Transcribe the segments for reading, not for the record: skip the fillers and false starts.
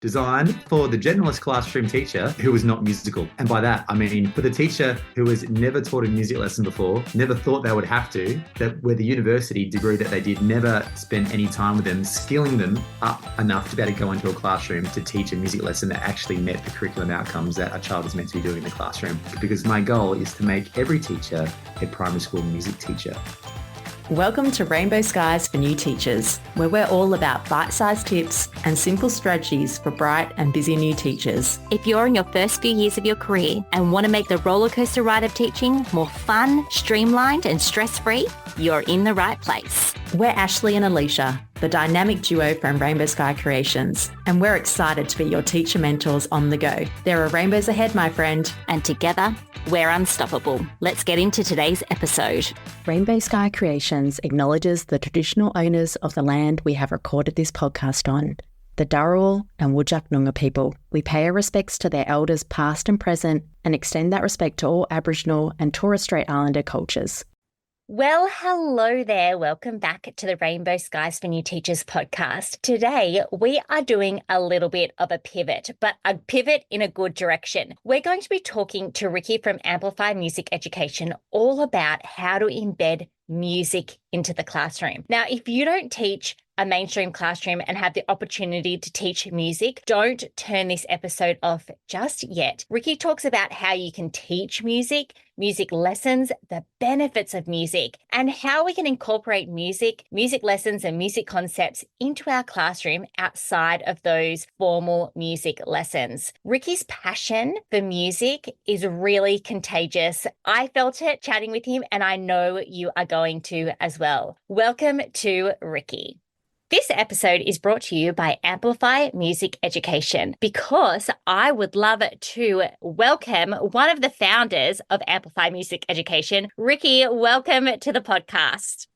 designed for the generalist classroom teacher who was not musical. And by that, I mean for the teacher who has never taught a music lesson before, never thought they would have to, that where the university degree that they did never spent any time with them, skilling them up enough to be able to go into a classroom to teach a music lesson that actually met the curriculum outcomes that a child is meant to be doing in the classroom. Because my goal is to make every teacher a primary school music teacher. Welcome to Rainbow Skies for New Teachers, where we're all about bite-sized tips and simple strategies for bright and busy new teachers. If you're in your first few years of your career and want to make the rollercoaster ride of teaching more fun, streamlined and stress-free, you're in the right place. We're Ashley and Alicia, the dynamic duo from Rainbow Sky Creations, and we're excited to be your teacher mentors on the go. There are rainbows ahead, my friend. And together, we're unstoppable. Let's get into today's episode. Rainbow Sky Creations acknowledges the traditional owners of the land we have recorded this podcast on, the Dharawal and Whadjuk Noongar people. We pay our respects to their elders past and present and extend that respect to all Aboriginal and Torres Strait Islander cultures. Well, hello there. Welcome back to the Rainbow Skies for New Teachers podcast. Today, we are doing a little bit of a pivot, but a pivot in a good direction. We're going to be talking to Ricky from Amplify Music Education all about how to embed music into the classroom. Now, if you don't teach a mainstream classroom and have the opportunity to teach music, don't turn this episode off just yet. Ricky talks about how you can teach music, music lessons, the benefits of music, and how we can incorporate music, music lessons, and music concepts into our classroom outside of those formal music lessons. Ricky's passion for music is really contagious. I felt it chatting with him, and I know you are going to as well. Welcome to Ricky. This episode is brought to you by Amplify Music Education because I would love to welcome one of the founders of Amplify Music Education. Ricky, welcome to the podcast.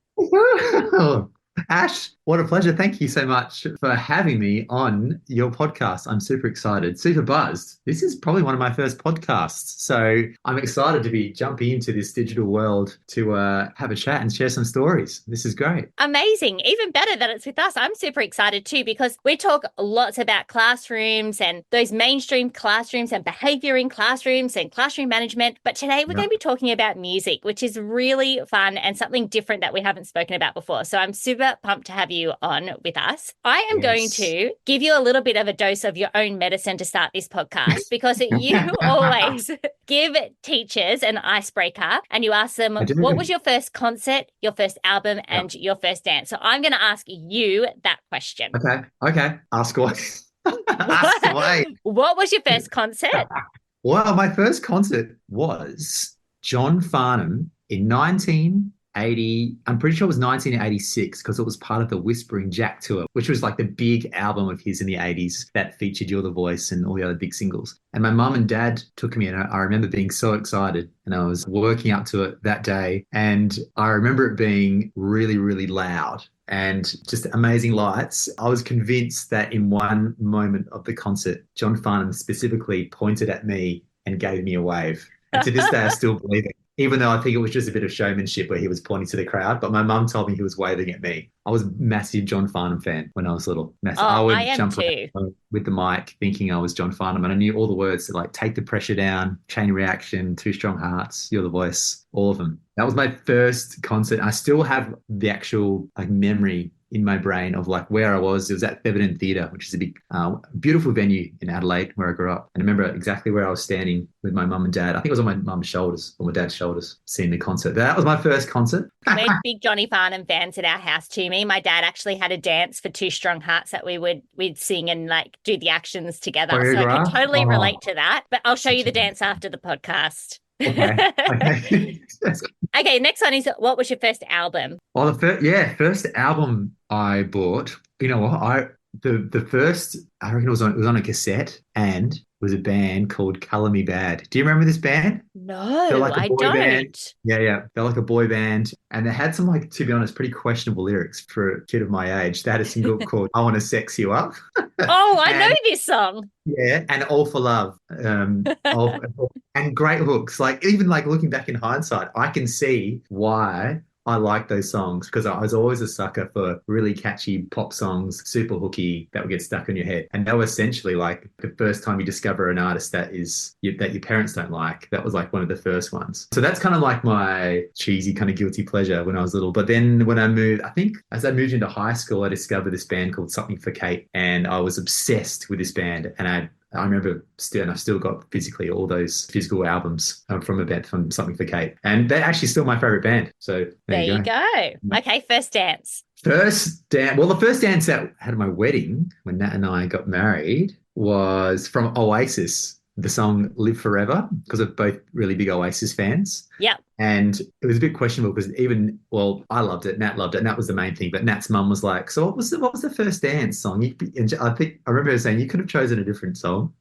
Ash, what a pleasure. Thank you so much for having me on your podcast. I'm super excited, super buzzed. This is probably one of my first podcasts. So I'm excited to be jumping into this digital world to have a chat and share some stories. This is great. Amazing. Even better that it's with us. I'm super excited too because we talk lots about classrooms and those mainstream classrooms and behavior in classrooms and classroom management. But today we're going to be talking about music, which is really fun and something different that we haven't spoken about before. So I'm super pumped to have you on with us. I am going to give you a little bit of a dose of your own medicine to start this podcast because you always give teachers an icebreaker and you ask them, what was your first concert, your first album, and your first dance? So I'm going to ask you that question. Okay. Ask away. Ask away. What was your first concert? Well, my first concert was John Farnham in 1980, I'm pretty sure it was 1986 because it was part of the Whispering Jack tour, which was like the big album of his in the 80s that featured You're the Voice and all the other big singles. And my mum and dad took me and I remember being so excited and I was working up to it that day. And I remember it being really, really loud and just amazing lights. I was convinced that in one moment of the concert, John Farnham specifically pointed at me and gave me a wave. And to this day, I still believe it. Even though I think it was just a bit of showmanship where he was pointing to the crowd, but my mum told me he was waving at me. I was a massive John Farnham fan when I was little. Massive. I would jump around with the mic thinking I was John Farnham and I knew all the words to like Take the Pressure Down, Chain Reaction, Two Strong Hearts, You're the Voice, all of them. That was my first concert. I still have the actual memory in my brain of like where I was. It was at Thebarton Theatre, which is a big, beautiful venue in Adelaide where I grew up. And I remember exactly where I was standing with my mum and dad. I think it was on my mum's shoulders or my dad's shoulders, seeing the concert. That was my first concert. We're big Johnny Farnham fans at our house too. Me and my dad actually had a dance for Two Strong Hearts that we'd sing and like do the actions together. So I can totally relate to that. But I'll show you the dance after the podcast. Okay. Okay, next one is, what was your first album? Well, first album I bought, you know what, the first, I reckon it was on a cassette and it was a band called Colour Me Bad. Do you remember this band? No, like I don't. Band. Yeah. They're like a boy band. And they had some, like, to be honest, pretty questionable lyrics for a kid of my age. They had a single called I Want to Sex You Up. Oh, I know this song. Yeah, and All for Love. And great hooks. Like, even like looking back in hindsight, I can see why I like those songs because I was always a sucker for really catchy pop songs, super hooky that would get stuck in your head. And they were essentially like the first time you discover an artist that your parents don't like. That was like one of the first ones. So that's kind of like my cheesy kind of guilty pleasure when I was little. But then when I moved, I think as I moved into high school, I discovered this band called Something for Kate, and I was obsessed with this band. And I remember still, and I've still got physically all those physical albums from Something for Kate, and they're actually still my favorite band. So there you go. Okay, first dance. First dance. Well, the first dance that I had at my wedding when Nat and I got married was from Oasis, the song "Live Forever," because we're both really big Oasis fans. Yep. And it was a bit questionable because I loved it, Nat loved it, and that was the main thing. But Nat's mum was like, "So what was the first dance song?" And I remember her saying, "You could have chosen a different song."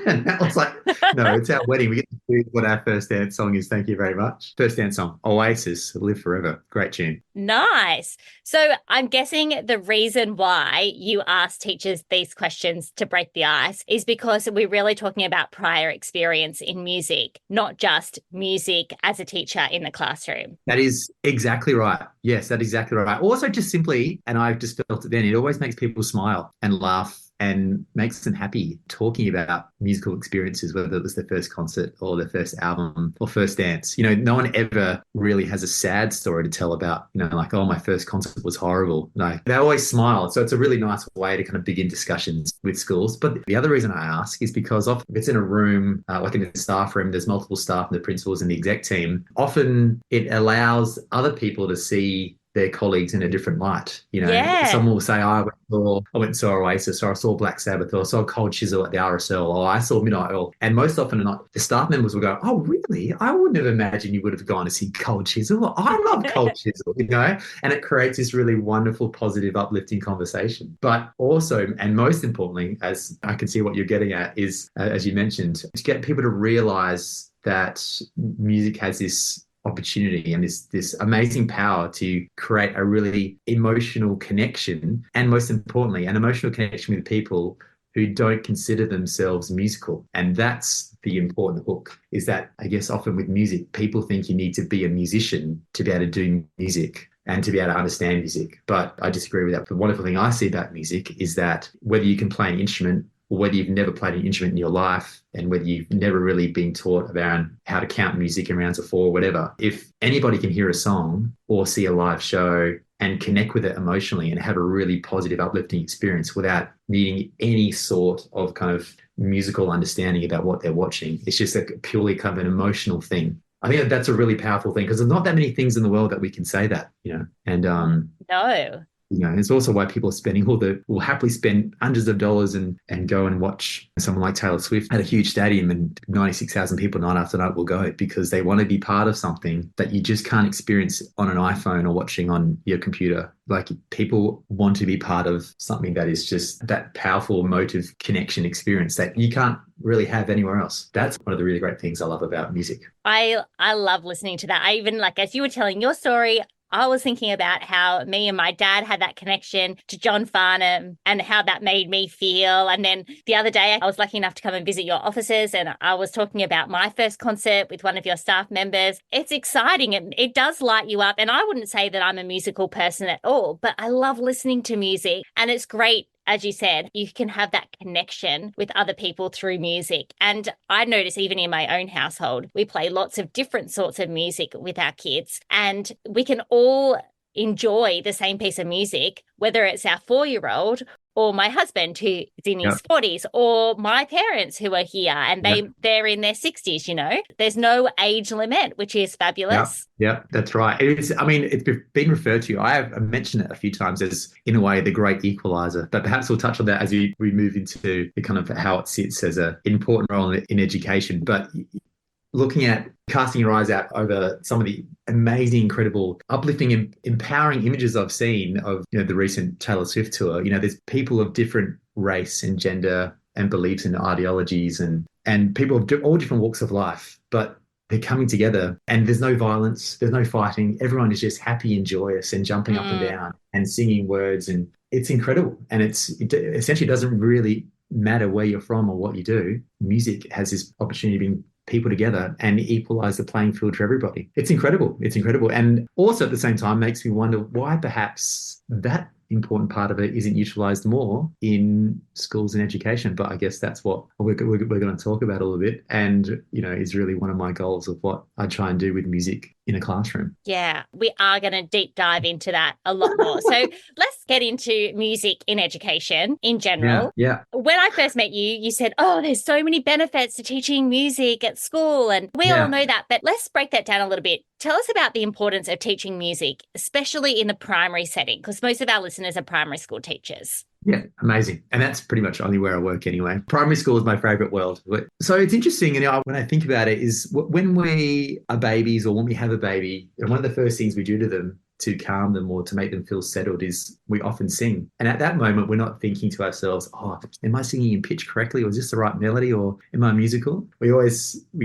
And Nat was like, "No, it's our wedding. We get to choose what our first dance song is. Thank you very much." First dance song, Oasis, "Live Forever." Great tune. Nice. So I'm guessing the reason why you ask teachers these questions to break the ice is because we're really talking about prior experience in music, not just music as a teacher in the classroom. That is exactly right. Yes, that's exactly right. Also, just simply, and I've just felt it then, it always makes people smile and laugh and makes them happy talking about musical experiences, whether it was their first concert or their first album or first dance. No one ever really has a sad story to tell about, like, oh, my first concert was horrible. No, they always smile. So it's a really nice way to kind of begin discussions with schools. But the other reason I ask is because often if it's in a room, like in a staff room, there's multiple staff and the principals and the exec team, often it allows other people to see their colleagues in a different light. Yeah. Someone will say, I went and saw Oasis, or I saw Black Sabbath, or I saw Cold Chisel at the RSL, or I saw Midnight Oil. And most often than not, the staff members will go, "Oh, really? I wouldn't have imagined you would have gone to see Cold Chisel. I love Cold Chisel," and it creates this really wonderful, positive, uplifting conversation. But also, and most importantly, as I can see what you're getting at, is, as you mentioned, to get people to realize that music has this opportunity and this amazing power to create a really emotional connection, and most importantly, an emotional connection with people who don't consider themselves musical. And that's the important hook, is that I guess often with music, people think you need to be a musician to be able to do music and to be able to understand music. But I disagree with that. The wonderful thing I see about music is that whether you can play an instrument or whether you've never played an instrument in your life, and whether you've never really been taught about how to count music in rounds of four or whatever, if anybody can hear a song or see a live show and connect with it emotionally and have a really positive, uplifting experience without needing any sort of kind of musical understanding about what they're watching, it's just a purely kind of an emotional thing. I think that's a really powerful thing because there's not that many things in the world that we can say that, and no. It's also why people are spending will happily spend hundreds of dollars and go and watch someone like Taylor Swift at a huge stadium, and 96,000 people night after night will go because they want to be part of something that you just can't experience on an iPhone or watching on your computer. Like, people want to be part of something that is just that powerful, emotive connection experience that you can't really have anywhere else. That's one of the really great things I love about music. I love listening to that. I even, like, as you were telling your story, I was thinking about how me and my dad had that connection to John Farnham and how that made me feel. And then the other day, I was lucky enough to come and visit your offices, and I was talking about my first concert with one of your staff members. It's exciting. It does light you up. And I wouldn't say that I'm a musical person at all, but I love listening to music, and it's great. As you said, you can have that connection with other people through music. And I notice even in my own household, we play lots of different sorts of music with our kids, and we can all enjoy the same piece of music, whether it's our 4-year-old or my husband who's in his 40s, or my parents who are here and they're in their 60s, There's no age limit, which is fabulous. Yeah, that's right. It's been referred to. I have mentioned it a few times as, in a way, the great equalizer. But perhaps we'll touch on that as we move into the kind of how it sits as an important role in education. But looking at casting your eyes out over some of the amazing, incredible, uplifting and empowering images I've seen of the recent Taylor Swift tour. There's people of different race and gender and beliefs and ideologies and people of all different walks of life, but they're coming together, and there's no violence, there's no fighting. Everyone is just happy and joyous and jumping up and down and singing words, and it's incredible. And it essentially doesn't really matter where you're from or what you do. Music has this opportunity of being people together and equalize the playing field for everybody. It's incredible. It's incredible. And also at the same time makes me wonder why perhaps that important part of it isn't utilized more in schools and education. But I guess that's what we're going to talk about a little bit. And, is really one of my goals of what I try and do with music in a classroom. Yeah, we are going to deep dive into that a lot more. So let's get into music in education in general. Yeah. When I first met you, you said, oh, there's so many benefits to teaching music at school. And we all know that. But let's break that down a little bit. Tell us about the importance of teaching music, especially in the primary setting, because most of our listeners are primary school teachers. Yeah, amazing. And that's pretty much only where I work anyway. Primary school is my favorite world. So it's interesting, when I think about it, is when we are babies or when we have a baby, one of the first things we do to them to calm them or to make them feel settled is we often sing. And at that moment, we're not thinking to ourselves, oh, am I singing in pitch correctly? Or is this the right melody? Or am I musical? We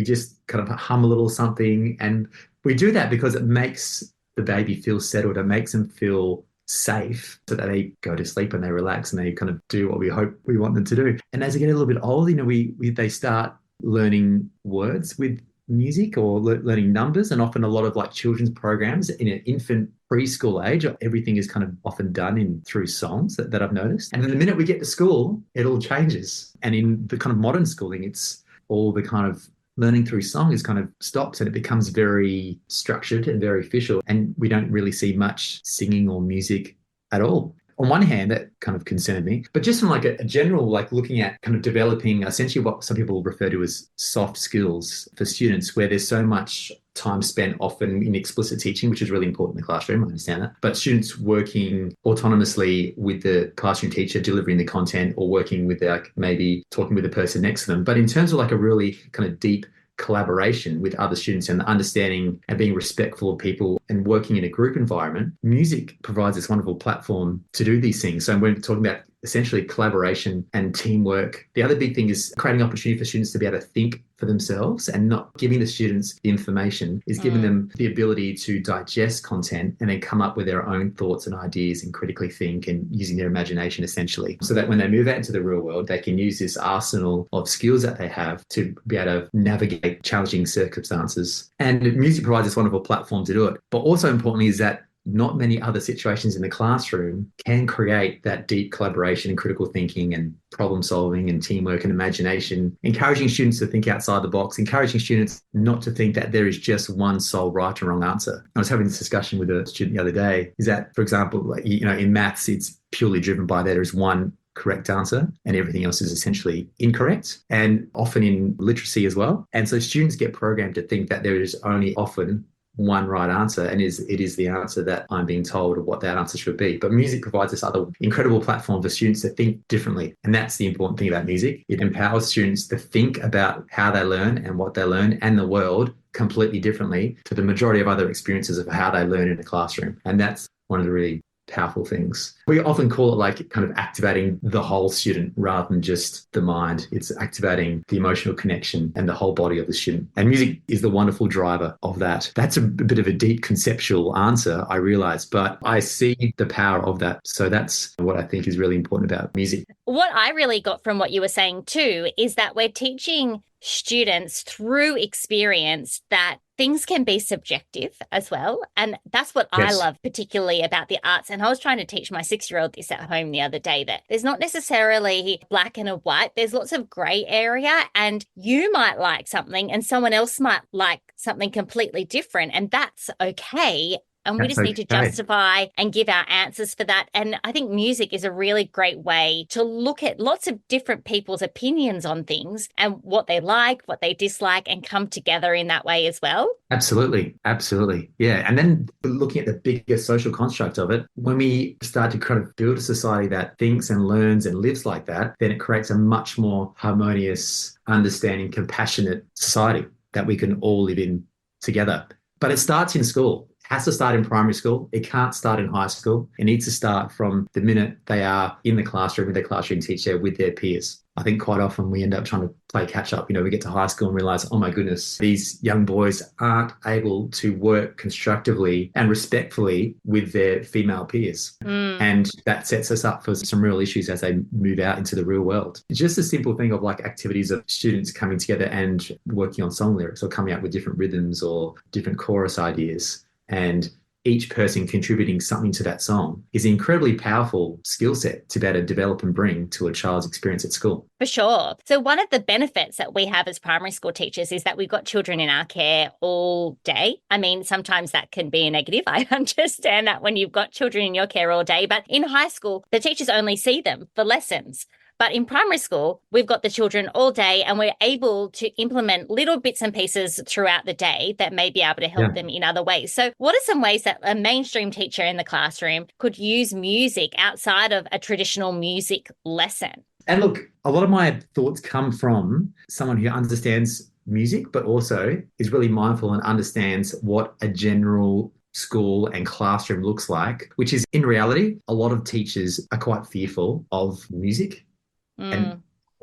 just kind of hum a little something. And we do that because it makes the baby feel settled. It makes them feel safe so that they go to sleep and they relax and they kind of do what we hope we want them to do. And as they get a little bit older, they start learning words with music or learning numbers, and often a lot of like children's programs in an infant preschool age, everything is kind of often done through songs that I've noticed. And then the minute we get to school, it all changes. And in the kind of modern schooling, it's all the kind of learning through song is kind of stops and it becomes very structured and very official. And we don't really see much singing or music at all. On one hand, that kind of concerned me, but just from like a general, like looking at kind of developing essentially what some people refer to as soft skills for students, where there's so much time spent often in explicit teaching, which is really important in the classroom. I understand that. But students working autonomously with the classroom teacher, delivering the content, or working with maybe talking with the person next to them. But in terms of like a really kind of deep collaboration with other students and understanding and being respectful of people and working in a group environment, music provides this wonderful platform to do these things. So we're talking about essentially collaboration and teamwork. The other big thing is creating opportunity for students to be able to think for themselves, and not giving the students the information, is giving them the ability to digest content and then come up with their own thoughts and ideas and critically think and using their imagination essentially, so that when they move out into the real world, they can use this arsenal of skills that they have to be able to navigate challenging circumstances. And music provides this wonderful platform to do it. But also importantly is that not many other situations in the classroom can create that deep collaboration and critical thinking and problem solving and teamwork and imagination, encouraging students to think outside the box, encouraging students not to think that there is just one sole right or wrong answer. I was having this discussion with a student the other day, is that, for example, in maths, it's purely driven by there is one correct answer and everything else is essentially incorrect, and often in literacy as well. And so students get programmed to think that there is only often one right answer, and it is the answer that I'm being told of what that answer should be. But music provides this other incredible platform for students to think differently. And that's the important thing about music. It empowers students to think about how they learn and what they learn and the world completely differently to the majority of other experiences of how they learn in a classroom. And that's one of the really powerful things. We often call it like kind of activating the whole student rather than just the mind. It's activating the emotional connection and the whole body of the student. And music is the wonderful driver of that. That's a bit of a deep conceptual answer, I realize, but I see the power of that. So that's what I think is really important about music. What I really got from what you were saying too is that we're teaching students through experience that things can be subjective as well. And that's what I love particularly about the arts. And I was trying to teach my 6-year-old this at home the other day, that there's not necessarily black and a white. There's lots of gray area, and you might like something and someone else might like something completely different. And that's okay. And we just need to justify and give our answers for that. And I think music is a really great way to look at lots of different people's opinions on things and what they like, what they dislike, and come together in that way as well. Absolutely. Absolutely. Yeah. And then looking at the bigger social construct of it, when we start to kind of build a society that thinks and learns and lives like that, then it creates a much more harmonious, understanding, compassionate society that we can all live in together. But it starts in school. has to start in primary school. It can't start in high school. It needs to start from the minute they are in the classroom with their classroom teacher with their peers. I think quite often we end up trying to play catch up. We get to high school and realize, oh my goodness, these young boys aren't able to work constructively and respectfully with their female peers. And that sets us up for some real issues as they move out into the real world. It's just a simple thing of like activities of students coming together and working on song lyrics or coming up with different rhythms or different chorus ideas. And each person contributing something to that song is an incredibly powerful skill set to be able to develop and bring to a child's experience at school. For sure. So one of the benefits that we have as primary school teachers is that we've got children in our care all day. I mean, sometimes that can be a negative. I understand that when you've got children in your care all day, but in high school, the teachers only see them for lessons. But in primary school, we've got the children all day and we're able to implement little bits and pieces throughout the day that may be able to help them in other ways. So what are some ways that a mainstream teacher in the classroom could use music outside of a traditional music lesson? And look, a lot of my thoughts come from someone who understands music, but also is really mindful and understands what a general school and classroom looks like, which is in reality, a lot of teachers are quite fearful of music and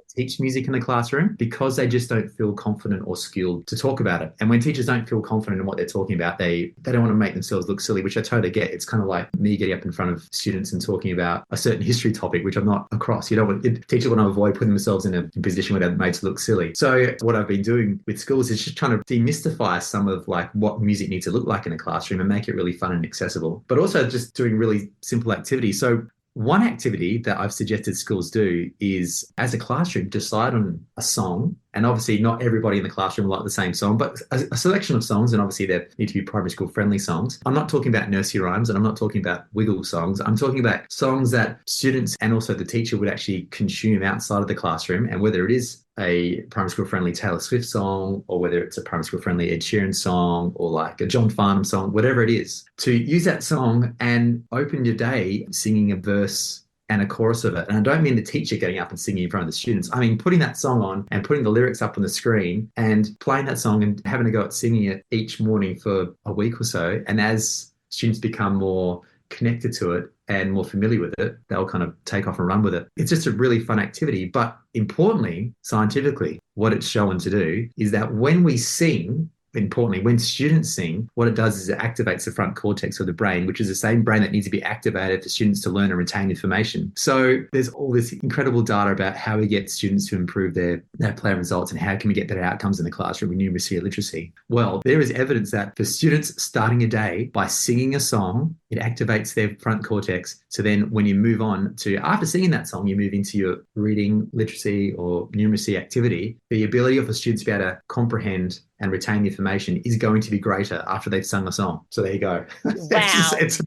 teach music in the classroom because they just don't feel confident or skilled to talk about it. And when teachers don't feel confident in what they're talking about, they don't want to make themselves look silly, which I totally get. It's kind of like me getting up in front of students and talking about a certain history topic, which I'm not across. Teachers want to avoid putting themselves in a position where they're made to look silly. So what I've been doing with schools is just trying to demystify some of like what music needs to look like in a classroom and make it really fun and accessible, but also just doing really simple activities. So one activity that I've suggested schools do is, as a classroom, decide on a song. And obviously not everybody in the classroom will like the same song, but a selection of songs, and obviously they need to be primary school friendly songs. I'm not talking about nursery rhymes and I'm not talking about wiggle songs. I'm talking about songs that students and also the teacher would actually consume outside of the classroom, and whether it is a primary school friendly Taylor Swift song or whether it's a primary school friendly Ed Sheeran song or like a John Farnham song, whatever it is, to use that song and open your day singing a verse and a chorus of it. And I don't mean the teacher getting up and singing in front of the students. I mean putting that song on and putting the lyrics up on the screen and playing that song and having a go at singing it each morning for a week or so. And as students become more connected to it and more familiar with it, they'll kind of take off and run with it. It's just a really fun activity. But importantly, scientifically, what it's shown to do is that when we sing, importantly, when students sing, what it does is it activates the front cortex of the brain, which is the same brain that needs to be activated for students to learn and retain information. So there's all this incredible data about how we get students to improve their play results and how can we get better outcomes in the classroom with numeracy and literacy. Well, there is evidence that for students starting a day by singing a song, it activates their front cortex. So then when you move on to, after singing that song, you move into your reading, literacy or numeracy activity, the ability of the students to be able to comprehend and retain the information is going to be greater after they've sung a song. So there you go. Wow. It's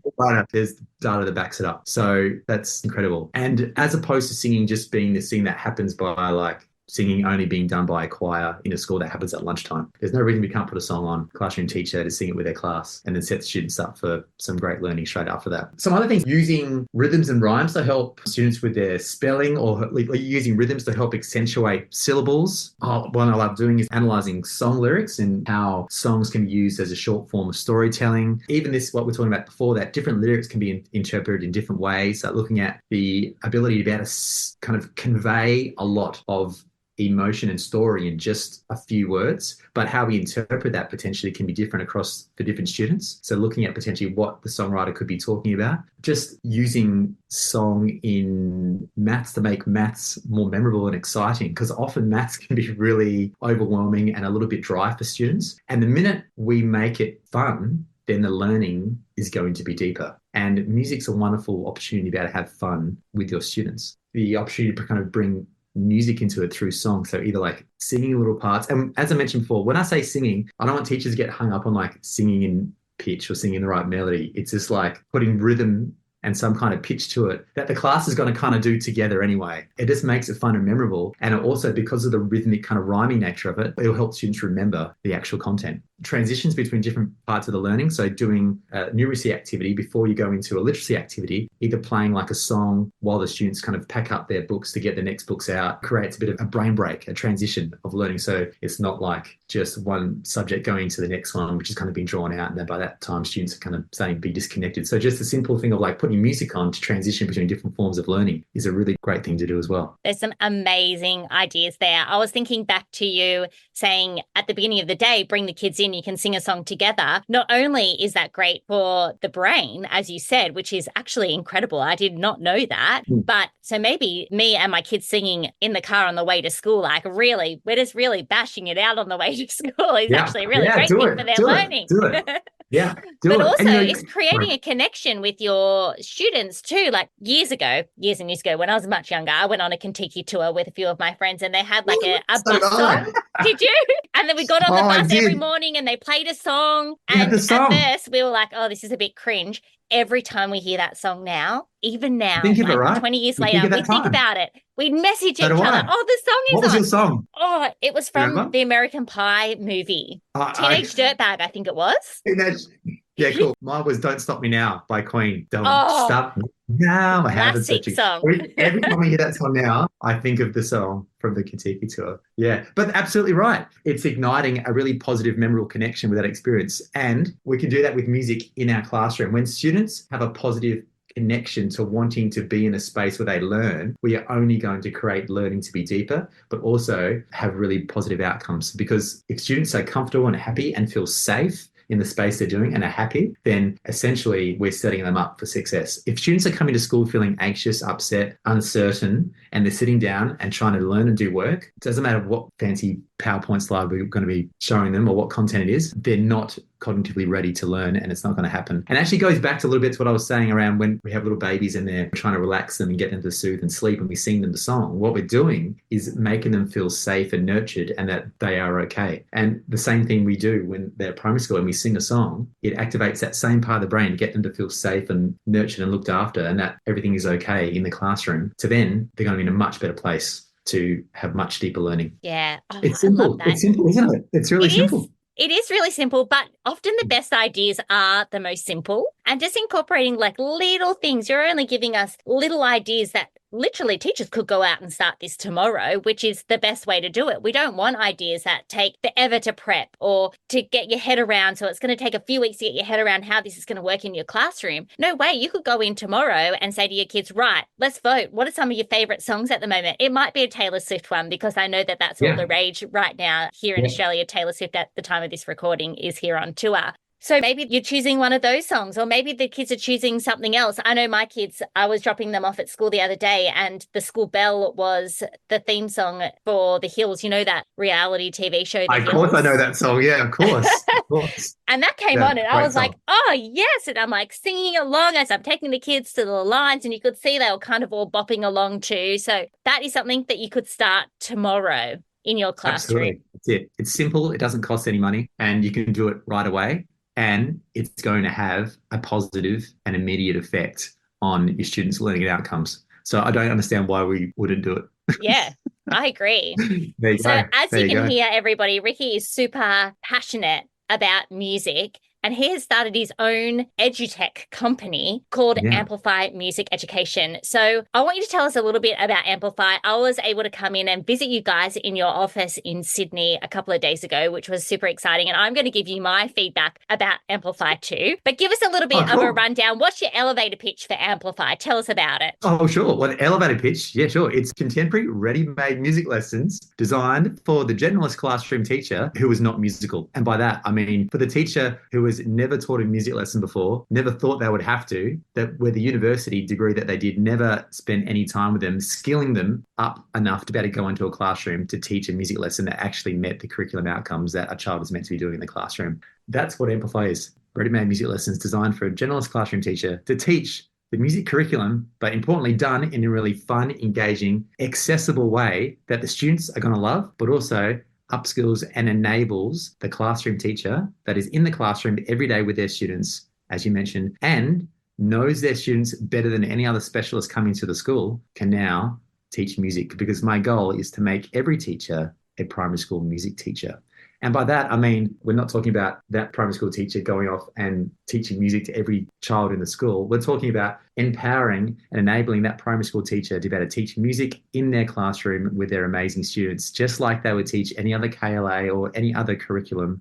there's data that backs it up. So that's incredible. And as opposed to singing just being this thing that happens by like singing only being done by a choir in a school that happens at lunchtime. There's no reason we can't put a song on, classroom teacher to sing it with their class and then set students up for some great learning straight after that. Some other things, using rhythms and rhymes to help students with their spelling or using rhythms to help accentuate syllables. One I love doing is analysing song lyrics and how songs can be used as a short form of storytelling. Even this, what we're talking about before, that different lyrics can be interpreted in different ways. So looking at the ability to be able to kind of convey a lot of emotion and story in just a few words, but how we interpret that potentially can be different for different students. So looking at potentially what the songwriter could be talking about, just using song in maths to make maths more memorable and exciting, because often maths can be really overwhelming and a little bit dry for students. And the minute we make it fun, then the learning is going to be deeper. And music's a wonderful opportunity to be able to have fun with your students. The opportunity to kind of bring music into it through song. So either like singing little parts. And as I mentioned before, when I say singing, I don't want teachers to get hung up on like singing in pitch or singing the right melody. It's just like putting rhythm and some kind of pitch to it that the class is going to kind of do together anyway. It just makes it fun and memorable. And it also, because of the rhythmic kind of rhyming nature of it, it'll help students remember the actual content. transitions between different parts of the learning. So doing a numeracy activity before you go into a literacy activity, either playing like a song while the students kind of pack up their books to get the next books out, creates a bit of a brain break, a transition of learning. So it's not like just one subject going to the next one, which has kind of been drawn out. And then by that time, students are kind of starting to be disconnected. So just a simple thing of like putting music on to transition between different forms of learning is a really great thing to do as well. There's some amazing ideas there. I was thinking back to you saying at the beginning of the day, bring the kids in, you can sing a song together. Not only is that great for the brain, as you said, which is actually incredible. I did not know that. But so maybe me and my kids singing in the car on the way to school, like really, we're just really bashing it out on the way to school is actually a really great thing for their learning. Do it. Yeah, but also it's creating a connection with your students too. Like years and years ago, when I was much younger, I went on a Kentucky tour with a few of my friends and they had like a bus song. Did you? And then we got on the bus every morning and they played a song. And at first we were like, oh, this is a bit cringe. Every time we hear that song now, even now, think of it, right? 20 years later, we think about it. We'd message each other. Oh, the song is on. What was your song? Oh, it was from the American Pie movie. Teenage Dirtbag, I think it was. Yeah, cool. Mine was Don't Stop Me Now by Queen. Don't Stop Me Now. I haven't classic song. Every time I hear that song now, I think of the song from the Kentucky tour. Yeah, but absolutely right. It's igniting a really positive, memorable connection with that experience. And we can do that with music in our classroom. When students have a positive connection to wanting to be in a space where they learn, we are only going to create learning to be deeper, but also have really positive outcomes. Because if students are comfortable and happy and feel safe in the space they're doing and are happy, then essentially we're setting them up for success. If students are coming to school feeling anxious, upset, uncertain, and they're sitting down and trying to learn and do work, it doesn't matter what fancy PowerPoint slide we're going to be showing them or what content it is, they're not cognitively ready to learn and it's not going to happen. And actually goes back to a little bit to what I was saying around when we have little babies and they're trying to relax them and get them to soothe and sleep and we sing them the song. What we're doing is making them feel safe and nurtured and that they are okay. And the same thing we do when they're primary school and we sing a song, it activates that same part of the brain to get them to feel safe and nurtured and looked after and that everything is okay in the classroom. So then they're going to be in a much better place to have much deeper learning. Yeah. Oh, it's simple. I love that. It's simple, isn't it? It's really simple. It is really simple, but often the best ideas are the most simple. And just incorporating like little things, you're only giving us little ideas that literally teachers could go out and start this tomorrow, which is the best way to do it. We don't want ideas that take forever to prep or to get your head around. So it's going to take a few weeks to get your head around how this is going to work in your classroom. No way. You could go in tomorrow and say to your kids, right, let's vote. What are some of your favorite songs at the moment? It might be a Taylor Swift one because I know that that's all the rage right now here in Australia. Taylor Swift at the time of this recording is here on tour. So maybe you're choosing one of those songs or maybe the kids are choosing something else. I know my kids, I was dropping them off at school the other day and the school bell was the theme song for The Hills. You know that reality TV show, The Hills? Of course I know that song. Yeah, of course. Of course. And that came on and I was like, oh, yes. And I'm like singing along as I'm taking the kids to the lines and you could see they were kind of all bopping along too. So that is something that you could start tomorrow in your classroom. Absolutely. That's it. It's simple. It doesn't cost any money and you can do it right away. And it's going to have a positive and immediate effect on your students' learning outcomes. So I don't understand why we wouldn't do it. Yeah, I agree. There you go. As you can hear, everybody, Ricky is super passionate about music. And he has started his own edutech company called Amplify Music Education. So I want you to tell us a little bit about Amplify. I was able to come in and visit you guys in your office in Sydney a couple of days ago, which was super exciting. And I'm going to give you my feedback about Amplify too. But give us a little bit of a rundown. What's your elevator pitch for Amplify? Tell us about it. Oh, sure. Well, the elevator pitch, yeah, sure. It's contemporary, ready-made music lessons designed for the generalist classroom teacher who is not musical. And by that, I mean for the teacher who was never taught a music lesson before, never thought they would have to, that where the university degree that they did never spent any time with them, skilling them up enough to be able to go into a classroom to teach a music lesson that actually met the curriculum outcomes that a child is meant to be doing in the classroom. That's what Amplify is. Ready-made music lessons designed for a generalist classroom teacher to teach the music curriculum, but importantly done in a really fun, engaging, accessible way that the students are going to love, but also upskills and enables the classroom teacher that is in the classroom every day with their students, as you mentioned, and knows their students better than any other specialist coming to the school, can now teach music. Because my goal is to make every teacher a primary school music teacher. And by that, I mean, we're not talking about that primary school teacher going off and teaching music to every child in the school. We're talking about empowering and enabling that primary school teacher to be able to teach music in their classroom with their amazing students, just like they would teach any other KLA or any other curriculum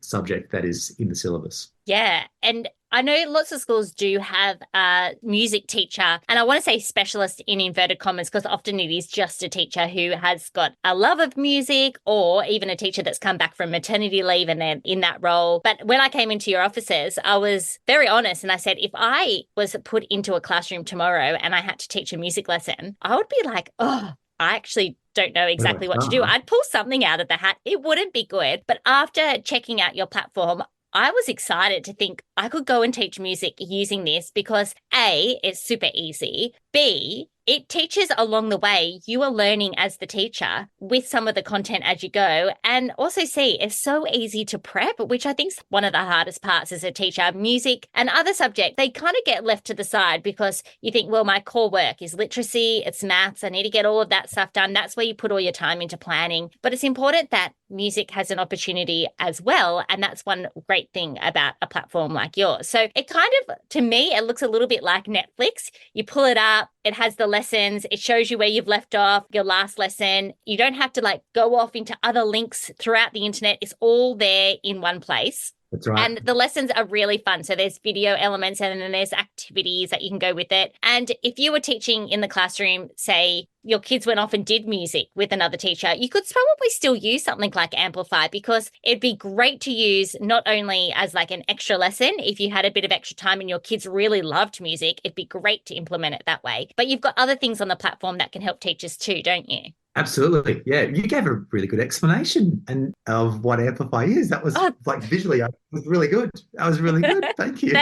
subject that is in the syllabus. Yeah. And I know lots of schools do have a music teacher, and I want to say specialist in inverted commas because often it is just a teacher who has got a love of music, or even a teacher that's come back from maternity leave and they're in that role. But when I came into your offices, I was very honest and I said, if I was put into a classroom tomorrow and I had to teach a music lesson, I would be like, oh, I actually don't know exactly what to do. I'd pull something out of the hat. It wouldn't be good. But after checking out your platform, I was excited to think I could go and teach music using this because A, it's super easy. B, it teaches along the way. You are learning as the teacher with some of the content as you go. And also C, it's so easy to prep, which I think is one of the hardest parts as a teacher. Music and other subjects, they kind of get left to the side because you think, well, my core work is literacy, it's maths, I need to get all of that stuff done. That's where you put all your time into planning. But it's important that music has an opportunity as well. And that's one great thing about a platform like yours. So it kind of, to me, it looks a little bit like Netflix. You pull it up, it has the lessons, it shows you where you've left off, your last lesson. You don't have to like go off into other links throughout the internet. It's all there in one place. That's right. And the lessons are really fun. So there's video elements and then there's activities that you can go with it. And if you were teaching in the classroom, say your kids went off and did music with another teacher, you could probably still use something like Amplify because it'd be great to use not only as like an extra lesson. If you had a bit of extra time and your kids really loved music, it'd be great to implement it that way. But you've got other things on the platform that can help teachers too, don't you? Absolutely. Yeah. You gave a really good explanation and of what Amplify is. That was like visually, I was really good. That was really good. Thank you.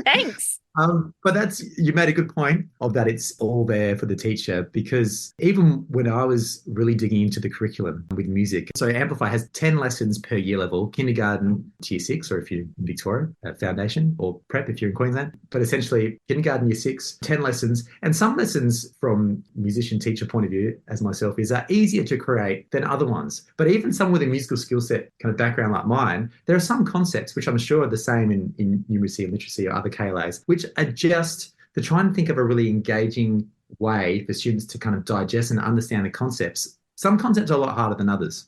Thanks. But you made a good point of that it's all there for the teacher, because even when I was really digging into the curriculum with music, so Amplify has 10 lessons per year level, kindergarten to year 6, or if you're in Victoria, foundation, or prep if you're in Queensland. But essentially kindergarten, year 6, 10 lessons. And some lessons from musician teacher point of view, as myself, are easier to create than other ones. But even some with a musical skill set kind of background like mine, there are some concepts which I'm sure are the same in numeracy and literacy or other KLAs, which are just to try and think of a really engaging way for students to kind of digest and understand the concepts. Some concepts are a lot harder than others.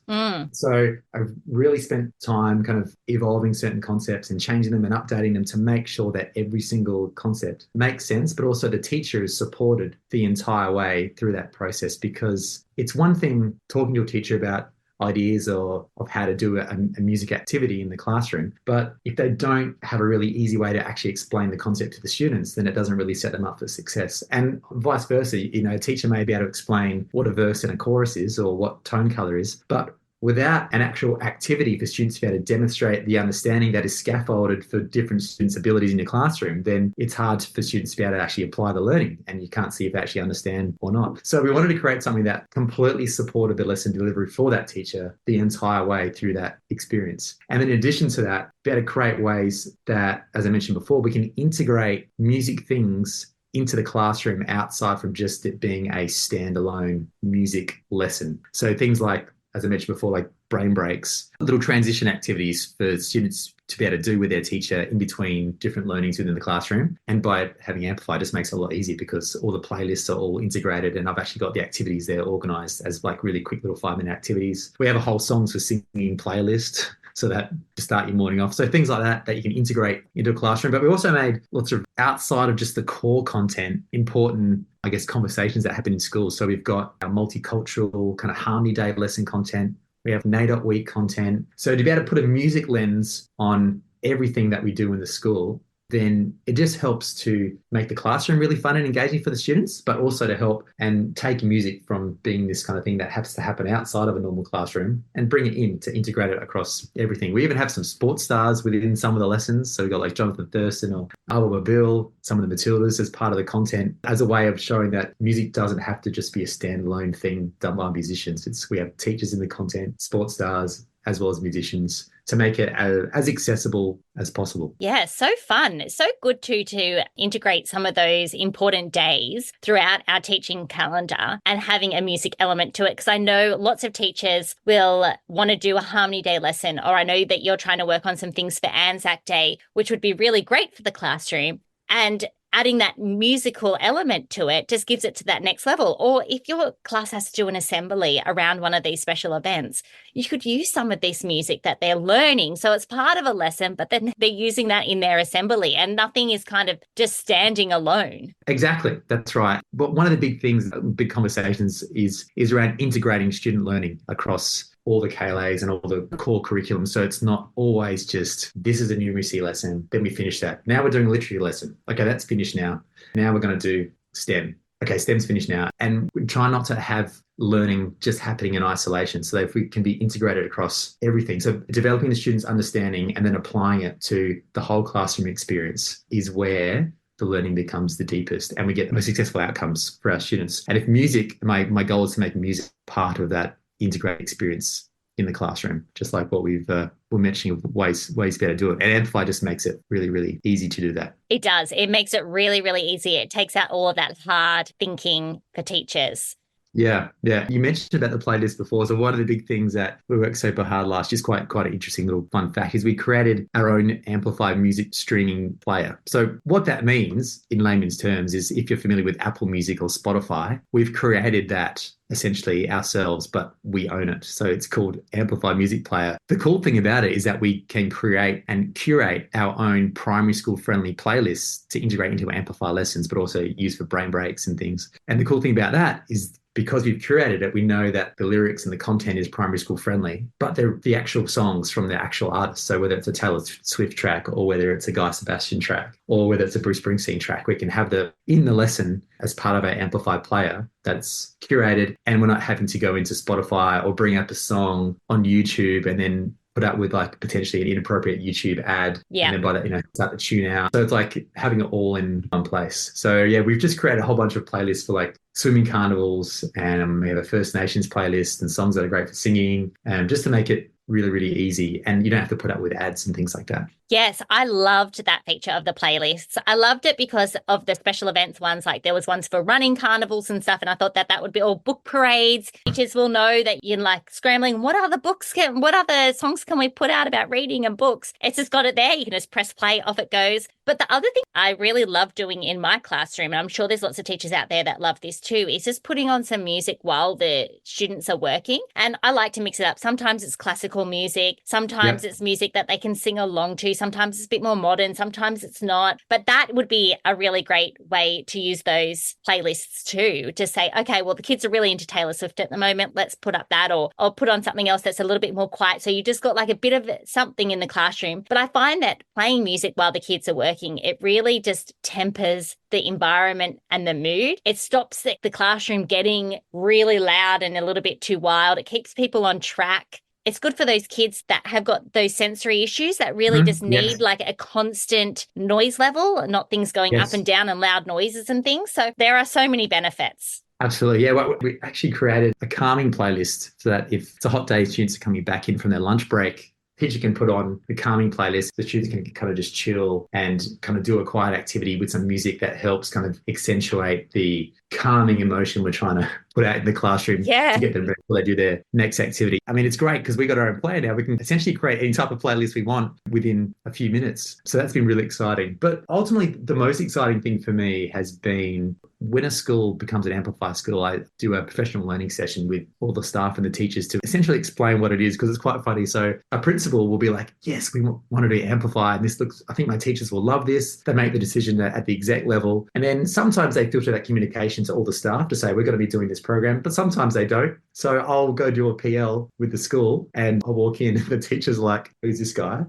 So I've really spent time kind of evolving certain concepts and changing them and updating them to make sure that every single concept makes sense, but also the teacher is supported the entire way through that process, because it's one thing talking to a teacher about ideas or of how to do a music activity in the classroom. But if they don't have a really easy way to actually explain the concept to the students, then it doesn't really set them up for success. And vice versa, a teacher may be able to explain what a verse and a chorus is or what tone color is, but without an actual activity for students to be able to demonstrate the understanding that is scaffolded for different students' abilities in your classroom, then it's hard for students to be able to actually apply the learning, and you can't see if they actually understand or not. So we wanted to create something that completely supported the lesson delivery for that teacher the entire way through that experience. And then in addition to that, be able to create ways that, as I mentioned before, we can integrate music things into the classroom outside from just it being a standalone music lesson. So things like, as I mentioned before, like brain breaks, little transition activities for students to be able to do with their teacher in between different learnings within the classroom. And by having Amplify, it just makes it a lot easier because all the playlists are all integrated, and I've actually got the activities there organized as like really quick little 5-minute activities. We have a whole songs for singing playlist, so that to start your morning off. So things like that you can integrate into a classroom. But we also made lots of, outside of just the core content, important, I guess, conversations that happen in schools. So we've got our multicultural kind of Harmony Day lesson content. We have NAIDOT Week content. So to be able to put a music lens on everything that we do in the school, then it just helps to make the classroom really fun and engaging for the students, but also to help and take music from being this kind of thing that has to happen outside of a normal classroom and bring it in to integrate it across everything. We even have some sports stars within some of the lessons. So we've got like Jonathan Thurston or Alba Bill, some of the Matildas as part of the content, as a way of showing that music doesn't have to just be a standalone thing done by musicians. We have teachers in the content, sports stars, as well as musicians to make it as accessible as possible. Yeah, so fun. It's so good to integrate some of those important days throughout our teaching calendar and having a music element to it. Because I know lots of teachers will want to do a Harmony Day lesson, or I know that you're trying to work on some things for Anzac Day, which would be really great for the classroom. And adding that musical element to it just gives it to that next level. Or if your class has to do an assembly around one of these special events, you could use some of this music that they're learning. So it's part of a lesson, but then they're using that in their assembly and nothing is kind of just standing alone. Exactly. That's right. But one of the big things, big conversations is around integrating student learning across all the KLAs and all the core curriculum. So it's not always just, this is a numeracy lesson, then we finish that. Now we're doing a literacy lesson. Okay, that's finished now. Now we're going to do STEM. Okay, STEM's finished now. And we try not to have learning just happening in isolation. So that if we can be integrated across everything. So developing the students' understanding and then applying it to the whole classroom experience is where the learning becomes the deepest and we get the most successful outcomes for our students. And if music, my goal is to make music part of that integrated experience in the classroom, just like what we're mentioning of ways better to do it. And Amplify just makes it really, really easy to do that. It does. It makes it really, really easy. It takes out all of that hard thinking for teachers. Yeah. You mentioned about the playlist before. So one of the big things that we worked super hard last, just quite an interesting little fun fact, is we created our own Amplify music streaming player. So what that means in layman's terms is if you're familiar with Apple Music or Spotify, we've created that essentially ourselves, but we own it. So it's called Amplify Music Player. The cool thing about it is that we can create and curate our own primary school friendly playlists to integrate into Amplify lessons, but also use for brain breaks and things. And the cool thing about that is because we've curated it, we know that the lyrics and the content is primary school friendly, but they're the actual songs from the actual artist. So whether it's a Taylor Swift track or whether it's a Guy Sebastian track or whether it's a Bruce Springsteen track, we can have in the lesson as part of our Amplify player that's curated, and we're not having to go into Spotify or bring up a song on YouTube and then put up with like potentially an inappropriate YouTube ad. Yeah. And then by that, start to tune out. So it's like having it all in one place. So yeah, we've just created a whole bunch of playlists for like swimming carnivals, and we have a First Nations playlist and songs that are great for singing, just to make it really, really easy. And you don't have to put up with ads and things like that. Yes, I loved that feature of the playlists. I loved it because of the special events ones, like there was ones for running carnivals and stuff. And I thought that would be all book parades. Teachers will know that you're like scrambling. What other songs can we put out about reading and books? It's just got it there. You can just press play, off it goes. But the other thing I really love doing in my classroom, and I'm sure there's lots of teachers out there that love this too, is just putting on some music while the students are working. And I like to mix it up. Sometimes it's classical music. Sometimes it's music that they can sing along to. Sometimes it's a bit more modern. Sometimes it's not. But that would be a really great way to use those playlists too, to say, okay, well, the kids are really into Taylor Swift at the moment. Let's put up that, or put on something else that's a little bit more quiet. So you just got like a bit of something in the classroom. But I find that playing music while the kids are working, it really just tempers the environment and the mood. It stops the classroom getting really loud and a little bit too wild. It keeps people on track. It's good for those kids that have got those sensory issues that really just need like a constant noise level, not things going up and down and loud noises and things. So there are so many benefits. Absolutely. Yeah, well, we actually created a calming playlist so that if it's a hot day, students are coming back in from their lunch break, teacher can put on the calming playlist. The students can kind of just chill and kind of do a quiet activity with some music that helps kind of accentuate the calming emotion we're trying to put out in the classroom to get them ready before they do their next activity. I mean, it's great because we got our own player now. We can essentially create any type of playlist we want within a few minutes. So that's been really exciting. But ultimately, the most exciting thing for me has been when a school becomes an Amplify school, I do a professional learning session with all the staff and the teachers to essentially explain what it is, because it's quite funny. So a principal will be like, yes, we want to do Amplify, and I think my teachers will love this. They make the decision at the exec level. And then sometimes they filter that communication to all the staff to say, we're going to be doing this program, but sometimes they don't. So I'll go do a PL with the school and I'll walk in and the teacher's like, who's this guy?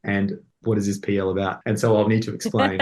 And what is this PL about? And so I'll need to explain,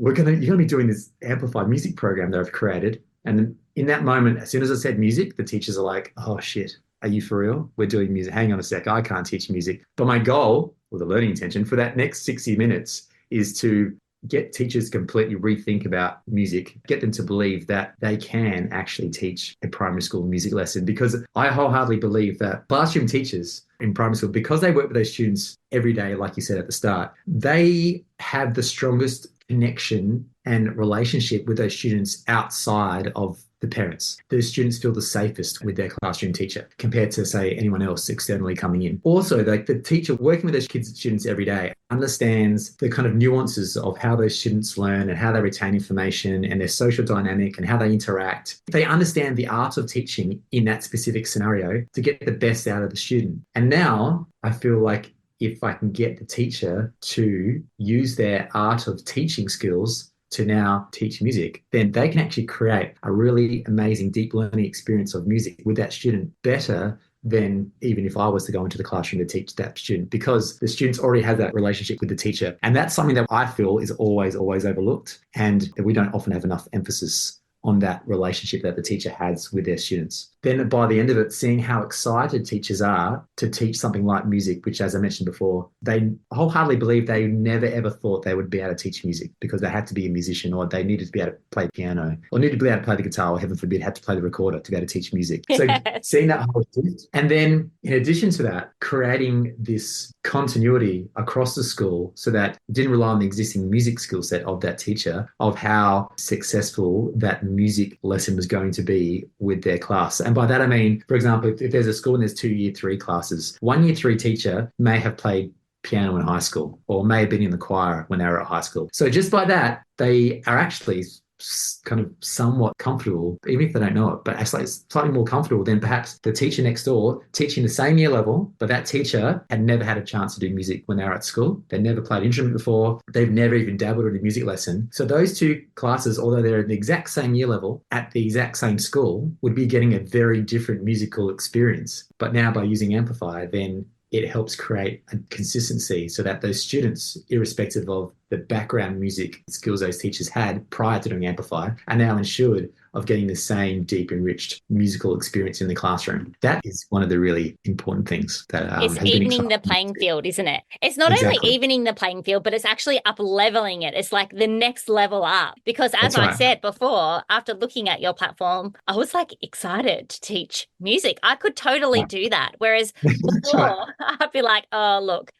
you're going to be doing this Amplify music program that I've created. And in that moment, as soon as I said music, the teachers are like, oh shit, are you for real? We're doing music. Hang on a sec. I can't teach music. But my goal, or the learning intention for that next 60 minutes, is to get teachers completely rethink about music, get them to believe that they can actually teach a primary school music lesson. Because I wholeheartedly believe that classroom teachers in primary school, because they work with those students every day, like you said at the start, they have the strongest connection and relationship with those students outside of the parents. Those students feel the safest with their classroom teacher compared to, say, anyone else externally coming in. Also, like the teacher working with those kids and students every day understands the kind of nuances of how those students learn and how they retain information and their social dynamic and how they interact. They understand the art of teaching in that specific scenario to get the best out of the student. And now I feel like if I can get the teacher to use their art of teaching skills to now teach music, then they can actually create a really amazing deep learning experience of music with that student better than even if I was to go into the classroom to teach that student, because the students already have that relationship with the teacher. And that's something that I feel is always overlooked, and that we don't often have enough emphasis on that relationship that the teacher has with their students. Then by the end of it, seeing how excited teachers are to teach something like music, which, as I mentioned before, they wholeheartedly believe they never ever thought they would be able to teach music because they had to be a musician, or they needed to be able to play piano, or needed to be able to play the guitar, or heaven forbid, had to play the recorder to be able to teach music. So seeing that whole shift. And then in addition to that, creating this continuity across the school so that it didn't rely on the existing music skill set of that teacher, of how successful that music lesson was going to be with their class. And by that, I mean, for example, if there's a school and there's 2 year 3 classes, 1 year 3 teacher may have played piano in high school or may have been in the choir when they were at high school. So just by that, they are actually kind of somewhat comfortable, even if they don't know it, but actually slightly more comfortable than perhaps the teacher next door teaching the same year level, but that teacher had never had a chance to do music when they were at school. They never played an instrument before. They've never even dabbled in a music lesson. So those two classes, although they're at the exact same year level at the exact same school, would be getting a very different musical experience. But now by using Amplify, then it helps create a consistency so that those students, irrespective of the background music skills those teachers had prior to doing Amplify, are now ensured of getting the same deep, enriched musical experience in the classroom. That is one of the really important things that it's has evening been the playing field, isn't it? It's not only evening the playing field, but it's actually up leveling it. It's like the next level up. Because as I said before, after looking at your platform, I was like excited to teach music. I could totally do that. Whereas before, I'd be like, oh, look,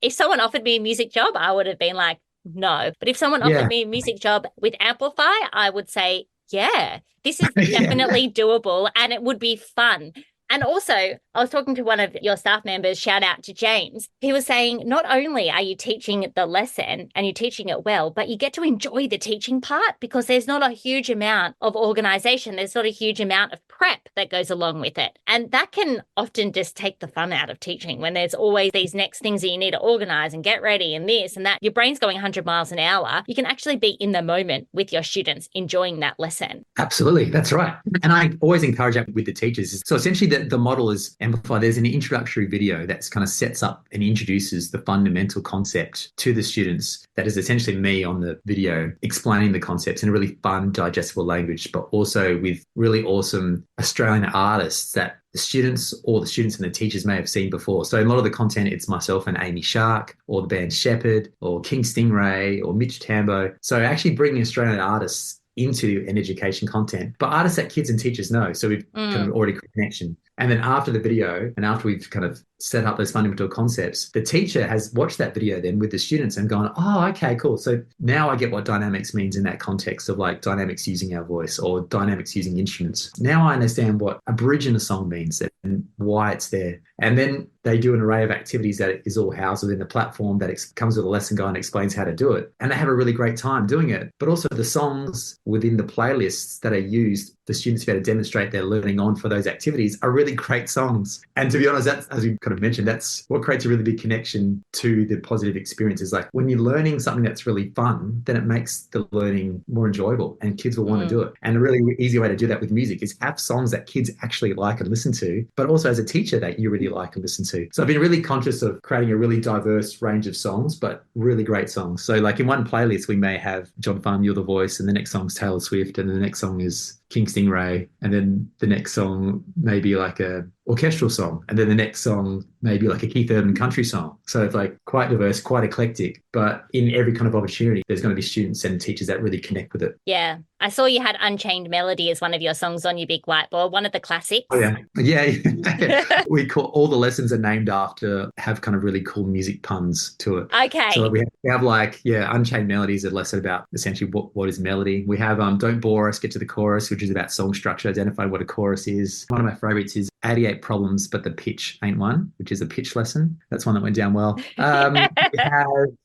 if someone offered me a music job, I would have been like, no. But if someone offered me a music job with Amplify, I would say, yeah, this is definitely doable and it would be fun. And also, I was talking to one of your staff members, shout out to James. He was saying, not only are you teaching the lesson and you're teaching it well, but you get to enjoy the teaching part because there's not a huge amount of organization. There's not a huge amount of prep that goes along with it. And that can often just take the fun out of teaching when there's always these next things that you need to organize and get ready and this and that. Your brain's going 100 miles an hour. You can actually be in the moment with your students enjoying that lesson. Absolutely. That's right. And I always encourage that with the teachers. So essentially the model is Amplify. There's an introductory video that's kind of sets up and introduces the fundamental concept to the students. That is essentially me on the video explaining the concepts in a really fun, digestible language, but also with really awesome Australian artists that the students or the students and the teachers may have seen before. So a lot of the content, it's myself and Amy Shark or the band Shepherd or King Stingray or Mitch Tambo. So actually bringing Australian artists into an education content, but artists that kids and teachers know. So we've kind of already created a connection. And then after the video and after we've kind of set up those fundamental concepts, the teacher has watched that video then with the students and gone, oh, okay, cool. So now I get what dynamics means in that context of like dynamics using our voice or dynamics using instruments. Now I understand what a bridge in a song means and why it's there. And then they do an array of activities that is all housed within the platform that comes with a lesson guide and explains how to do it. And they have a really great time doing it. But also the songs within the playlists that are used for students to be able to demonstrate their learning on for those activities are really great songs. And to be honest, that's, as we kind of mentioned, that's what creates a really big connection to the positive experiences. Like when you're learning something that's really fun, then it makes the learning more enjoyable and kids will want to do it. And a really easy way to do that with music is have songs that kids actually like and listen to, but also as a teacher that you really like and listen to. So I've been really conscious of creating a really diverse range of songs, but really great songs. So like in one playlist, we may have John Farnham, You're the Voice, and the next song's Taylor Swift, and the next song is King Stingray, and then the next song may be like a orchestral song, and then the next song may be like a Keith Urban country song. So it's like quite diverse, quite eclectic, but in every kind of opportunity, there's going to be students and teachers that really connect with it. Yeah. I saw you had Unchained Melody as one of your songs on your big whiteboard, one of the classics. Oh, yeah. Yeah. We call all the lessons are named after, have kind of really cool music puns to it. Okay. So we have like, Unchained Melody is a lesson about essentially what is melody. We have Don't Bore Us, Get to the Chorus, which is about song structure, identify what a chorus is. One of my favorites is 88 Problems, but the pitch ain't one, which is a pitch lesson. That's one that went down well. We have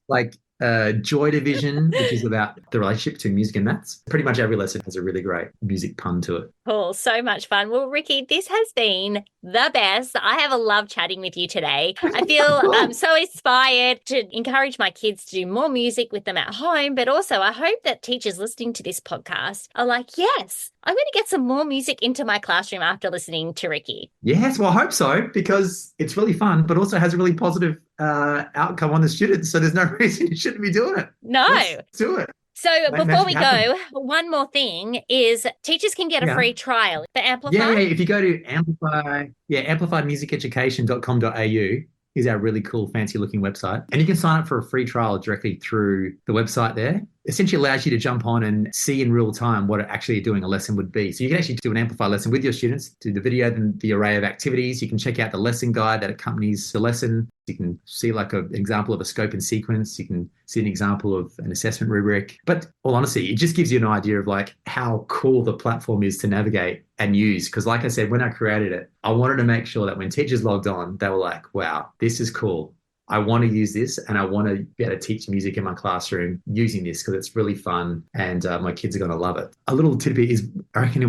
like Joy Division, which is about the relationship between music and maths. Pretty much every lesson has a really great music pun to it. Cool. So much fun. Well, Ricky, this has been the best. I have a love chatting with you today. I feel so inspired to encourage my kids to do more music with them at home, but also I hope that teachers listening to this podcast are like, yes, I'm going to get some more music into my classroom after listening to Ricky. Yes, well, I hope so, because it's really fun, but also has a really positive outcome on the students. So there's no reason you shouldn't be doing it. No. Let's do it. So before we go, one more thing is teachers can get a free trial for Amplify. Yeah. If you go to Amplify, amplifymusiceducation.com.au is our really cool, fancy looking website. And you can sign up for a free trial directly through the website there. Essentially allows you to jump on and see in real time what actually doing a lesson would be. So you can actually do an Amplify lesson with your students, do the video, then the array of activities. You can check out the lesson guide that accompanies the lesson. You can see like an example of a scope and sequence. You can see an example of an assessment rubric. But all honesty, it just gives you an idea of like how cool the platform is to navigate and use. Because like I said, when I created it, I wanted to make sure that when teachers logged on, they were like, wow, this is cool. I want to use this and I want to be able to teach music in my classroom using this because it's really fun and my kids are going to love it. A little tidbit is, I reckon I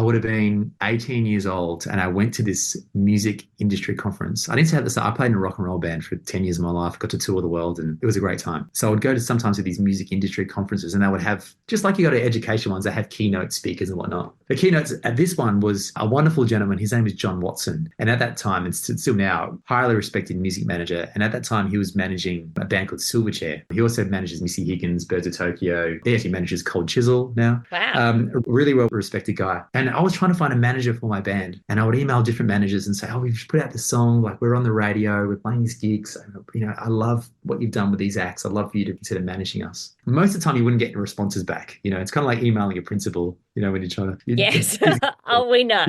would have been 18 years old and I went to this music industry conference. I didn't say at the start, I played in a rock and roll band for 10 years of my life, got to tour the world and it was a great time. So I would go to sometimes to these music industry conferences and they would have, just like you go to education ones, they have keynote speakers and whatnot. The keynotes at this one was a wonderful gentleman. His name is John Watson. And at that time, and still now, highly respected music manager. And at that time, he was managing a band called Silverchair. He also manages Missy Higgins, Birds of Tokyo. He actually manages Cold Chisel now. Wow. A really well-respected guy. And I was trying to find a manager for my band. And I would email different managers and say, oh, we've put out this song. Like, we're on the radio. We're playing these gigs. I love what you've done with these acts. I'd love for you to consider managing us. Most of the time, you wouldn't get responses back. It's kind of like emailing your principal, when you're trying to... Yes. Oh, we know.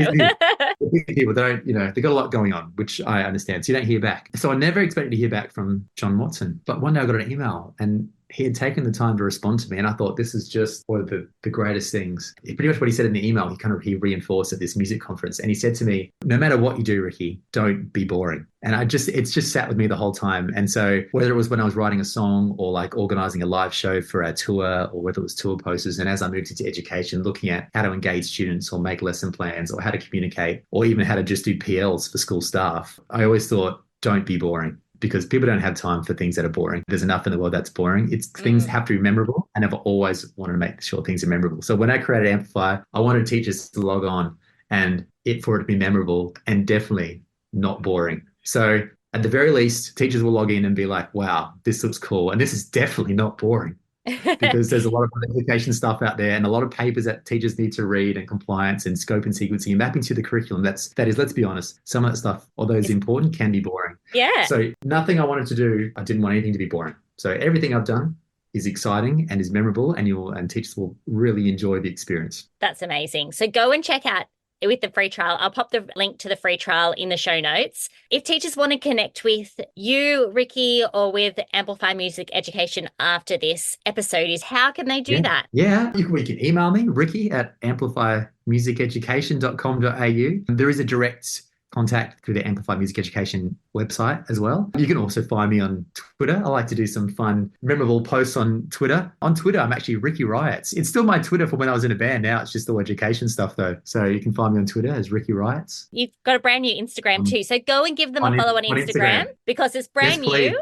People don't, they've got a lot going on, which I understand. So you don't hear back. So I never expected to hear back from John Watson. But one day I got an email and he had taken the time to respond to me. And I thought, this is just one of the greatest things. Pretty much what he said in the email, he reinforced at this music conference. And he said to me, no matter what you do, Ricky, don't be boring. And it's just sat with me the whole time. And so whether it was when I was writing a song or like organizing a live show for our tour, or whether it was tour posters, and as I moved into education, looking at how to engage students or make lesson plans or how to communicate or even how to just do PLs for school staff, I always thought, don't be boring. Because people don't have time for things that are boring. There's enough in the world that's boring. Things have to be memorable, and I've always wanted to make sure things are memorable. So when I created Amplify, I wanted teachers to log on and for it to be memorable and definitely not boring. So at the very least, teachers will log in and be like, wow, this looks cool. And this is definitely not boring. Because there's a lot of education stuff out there and a lot of papers that teachers need to read and compliance and scope and sequencing and mapping to the curriculum. That is, let's be honest, some of that stuff, although it's important, can be boring. Yeah. So nothing I wanted to do, I didn't want anything to be boring. So everything I've done is exciting and is memorable and teachers will really enjoy the experience. That's amazing. So go and check out with the free trial. I'll pop the link to the free trial in the show notes. If teachers want to connect with you, Ricky, or with Amplify Music Education after this episode, how can they do that? Yeah, we can email me, Ricky at amplifymusiceducation.com.au. There is a direct contact through the Amplify Music Education website as well. You can also find me on Twitter. I like to do some fun, memorable posts on Twitter. On Twitter, I'm actually Ricky Riots. It's still my Twitter from when I was in a band. Now it's just all education stuff though. So you can find me on Twitter as Ricky Riots. You've got a brand new Instagram too. So go and give them a follow on Instagram because it's brand new.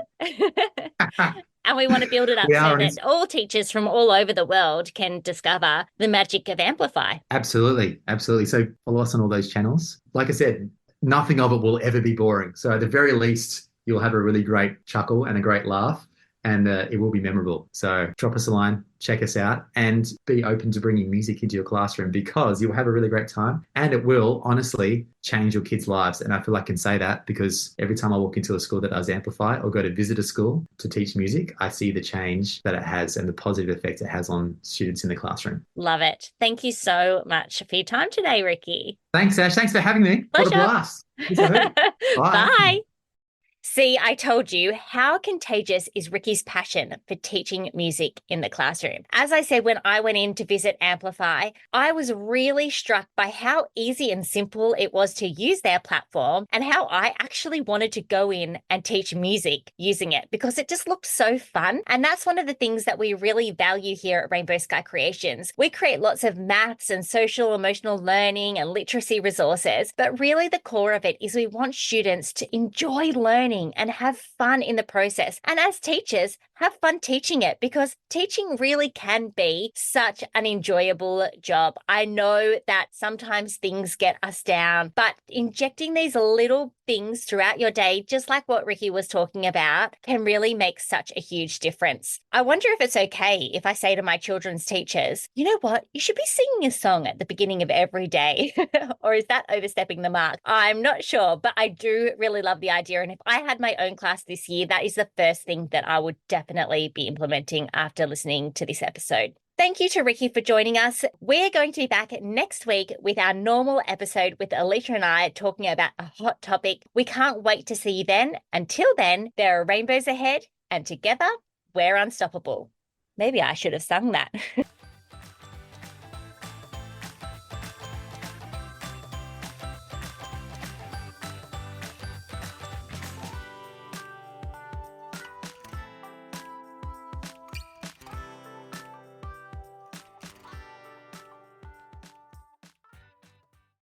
And we want to build it up so that all teachers from all over the world can discover the magic of Amplify. Absolutely. So follow us on all those channels. Like I said, nothing of it will ever be boring. So at the very least, you'll have a really great chuckle and a great laugh, and it will be memorable. So drop us a line, check us out and be open to bringing music into your classroom because you'll have a really great time and it will honestly change your kids' lives. And I feel like I can say that because every time I walk into a school that does Amplify or go to visit a school to teach music, I see the change that it has and the positive effect it has on students in the classroom. Love it. Thank you so much for your time today, Ricky. Thanks, Ash. Thanks for having me. Pleasure. What a blast. Bye. Bye. See, I told you, how contagious is Ricky's passion for teaching music in the classroom? As I said, when I went in to visit Amplify, I was really struck by how easy and simple it was to use their platform and how I actually wanted to go in and teach music using it because it just looked so fun. And that's one of the things that we really value here at Rainbow Sky Creations. We create lots of maths and social emotional learning and literacy resources, but really the core of it is we want students to enjoy learning and have fun in the process. And as teachers, have fun teaching it because teaching really can be such an enjoyable job. I know that sometimes things get us down, but injecting these little things throughout your day, just like what Ricky was talking about, can really make such a huge difference. I wonder if it's okay if I say to my children's teachers, you know what, you should be singing a song at the beginning of every day. Or is that overstepping the mark? I'm not sure, but I do really love the idea. And if I had my own class this year, that is the first thing that I would definitely be implementing after listening to this episode. Thank you to Ricky for joining us. We're going to be back next week with our normal episode with Alicia and I talking about a hot topic. We can't wait to see you then. Until then, there are rainbows ahead, and together, we're unstoppable. Maybe I should have sung that.